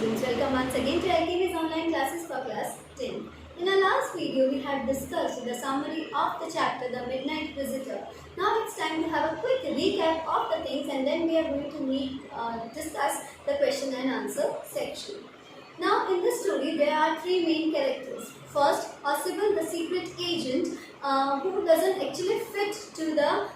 students, welcome once again to LKV's online classes for class 10. In our last video, we had discussed the summary of the chapter, The Midnight Visitor. Now it's time to have a quick recap of the things and then we are going to discuss the question and answer section. Now in this story, there are three main characters. First, Osibel, the secret agent who doesn't actually fit to the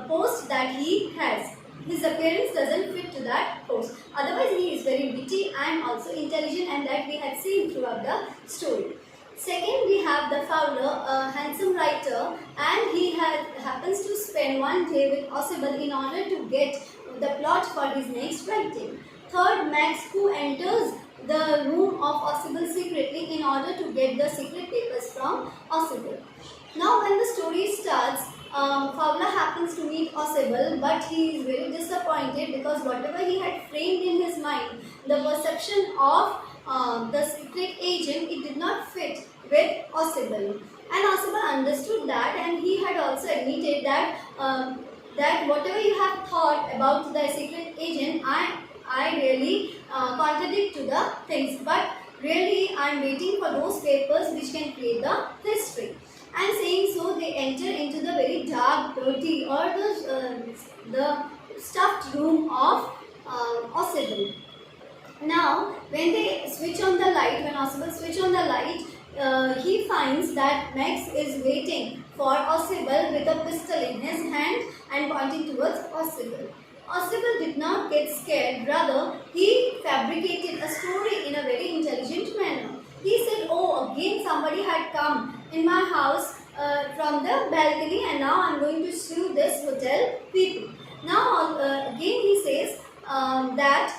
post that he has. His appearance doesn't fit to that post. Otherwise, he is very witty and also intelligent, and that we had seen throughout the story. Second, we have the Fowler, a handsome writer, and he happens to spend one day with Osibel in order to get the plot for his next writing. Third, Max, who enters the room of Osibel secretly in order to get the secret papers from Osibel. Now, when the story starts, Fowler happens to meet Osibel, but he is very disappointed because whatever he had framed in his mind, the perception of the secret agent, it did not fit with Osibel. And Osibel understood that, and he had also admitted that that whatever you have thought about the secret agent, I really contradict to the things, but really I am waiting for those papers which can create the history. And saying so, they enter into the very dark, dirty, or the stuffed room of Osibel. Now, when they switch on the light, when Osibel switch on the light, he finds that Max is waiting for Osibel with a pistol in his hand and pointing towards Osibel. Osibel did not get scared, rather he fabricated a story in a very intelligent manner. He said, oh, again somebody had come in my house from the balcony and now I am going to sue this hotel people. Now again he says that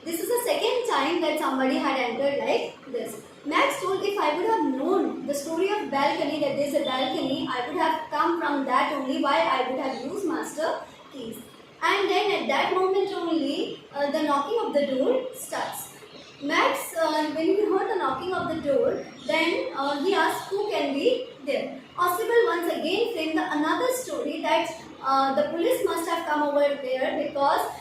this is the second time that somebody had entered like this. Max told, if I would have known the story of balcony, that there is a balcony, I would have come from that only, why I would have used master keys. And then at that moment only, the knocking of the door starts. Max, when he heard the knocking of the door, then he asked who can be there. Osibel once again framed another story that the police must have come over there because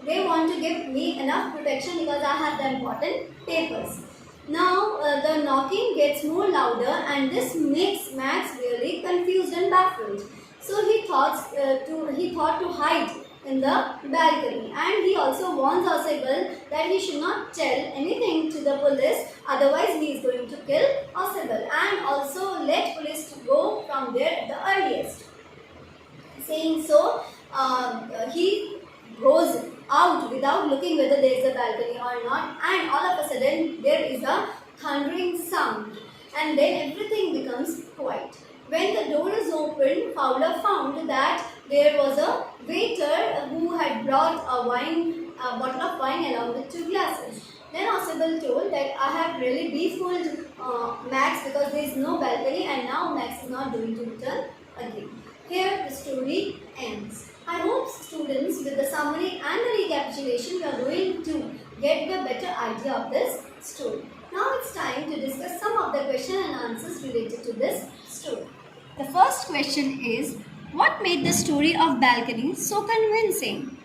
they want to give me enough protection because I have the important papers. Now the knocking gets more louder and this makes Max really confused and baffled. So he thought to hide in the balcony, and he also warns Osibel that he should not tell anything to the police, otherwise he is going to kill Osibel, and also let police go from there at the earliest. Saying so, he goes out without looking whether there is a balcony or not, and all of a sudden there is a thundering sound, and then everything becomes quiet. When the door is opened, Fowler found that there was a waiter who had brought a bottle of wine along with 2 glasses. Then Osibel told that I have really befooled Max because there is no balcony and now Max is not going to return again. Here the story ends. I hope students, with the summary and the recapitulation, you are going to get the better idea of this story. Now it's time to discuss some of the questions and answers related to this story. The first question is, what made the story of balcony so convincing?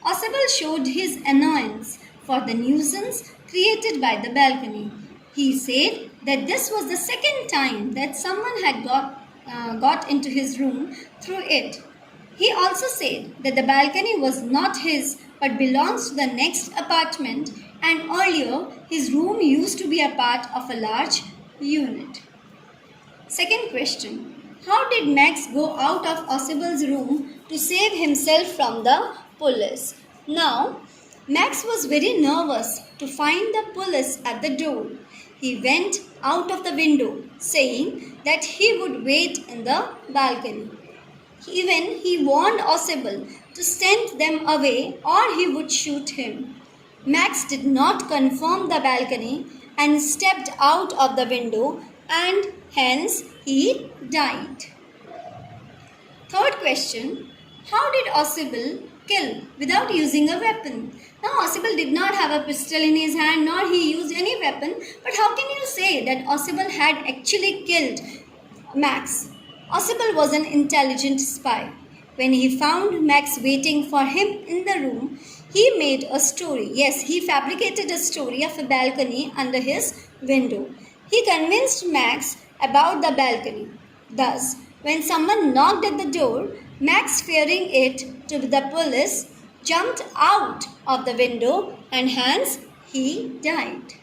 Osibel showed his annoyance for the nuisance created by the balcony. He said that this was the second time that someone had got into his room through it. He also said that the balcony was not his but belongs to the next apartment, and earlier his room used to be a part of a large unit. Second question. How did Max go out of Osibel's room to save himself from the police? Now, Max was very nervous to find the police at the door. He went out of the window, saying that he would wait in the balcony. Even he warned Osibel to send them away or he would shoot him. Max did not confirm the balcony and stepped out of the window, and hence he died. Third question. How did Osibel kill without using a weapon? Now Osibel did not have a pistol in his hand nor he used any weapon, but how can you say that Osibel had actually killed Max? Osibel was an intelligent spy. When he found Max waiting for him in the room, he made a story. Yes, he fabricated a story of a balcony under his window. He convinced Max about the balcony. Thus, when someone knocked at the door, Max, fearing it to be the police, jumped out of the window and hence he died.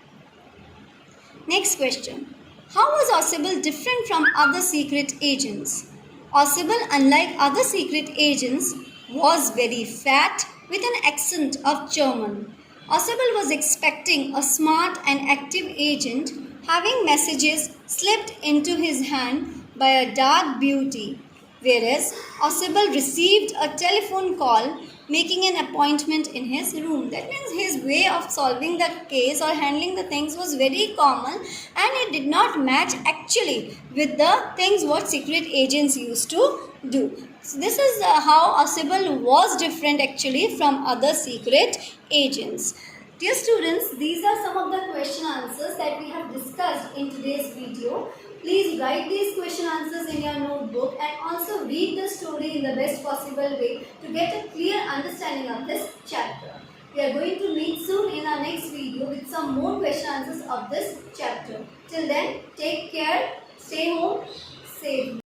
Next question. How was Ossible different from other secret agents? Ossible, unlike other secret agents, was very fat with an accent of German. Ossible was expecting a smart and active agent having messages slipped into his hand by a dark beauty, whereas Ossible received a telephone call making an appointment in his room. That means his way of solving the case or handling the things was very common and it did not match actually with the things what secret agents used to do. So this is how Ossible was different actually from other secret agents. Dear students, these are some of the question answers that we have discussed in today's video. Please write these question answers in your notebook and also read the story in the best possible way to get a clear understanding of this chapter. We are going to meet soon in our next video with some more question answers of this chapter. Till then, take care, stay home, safe.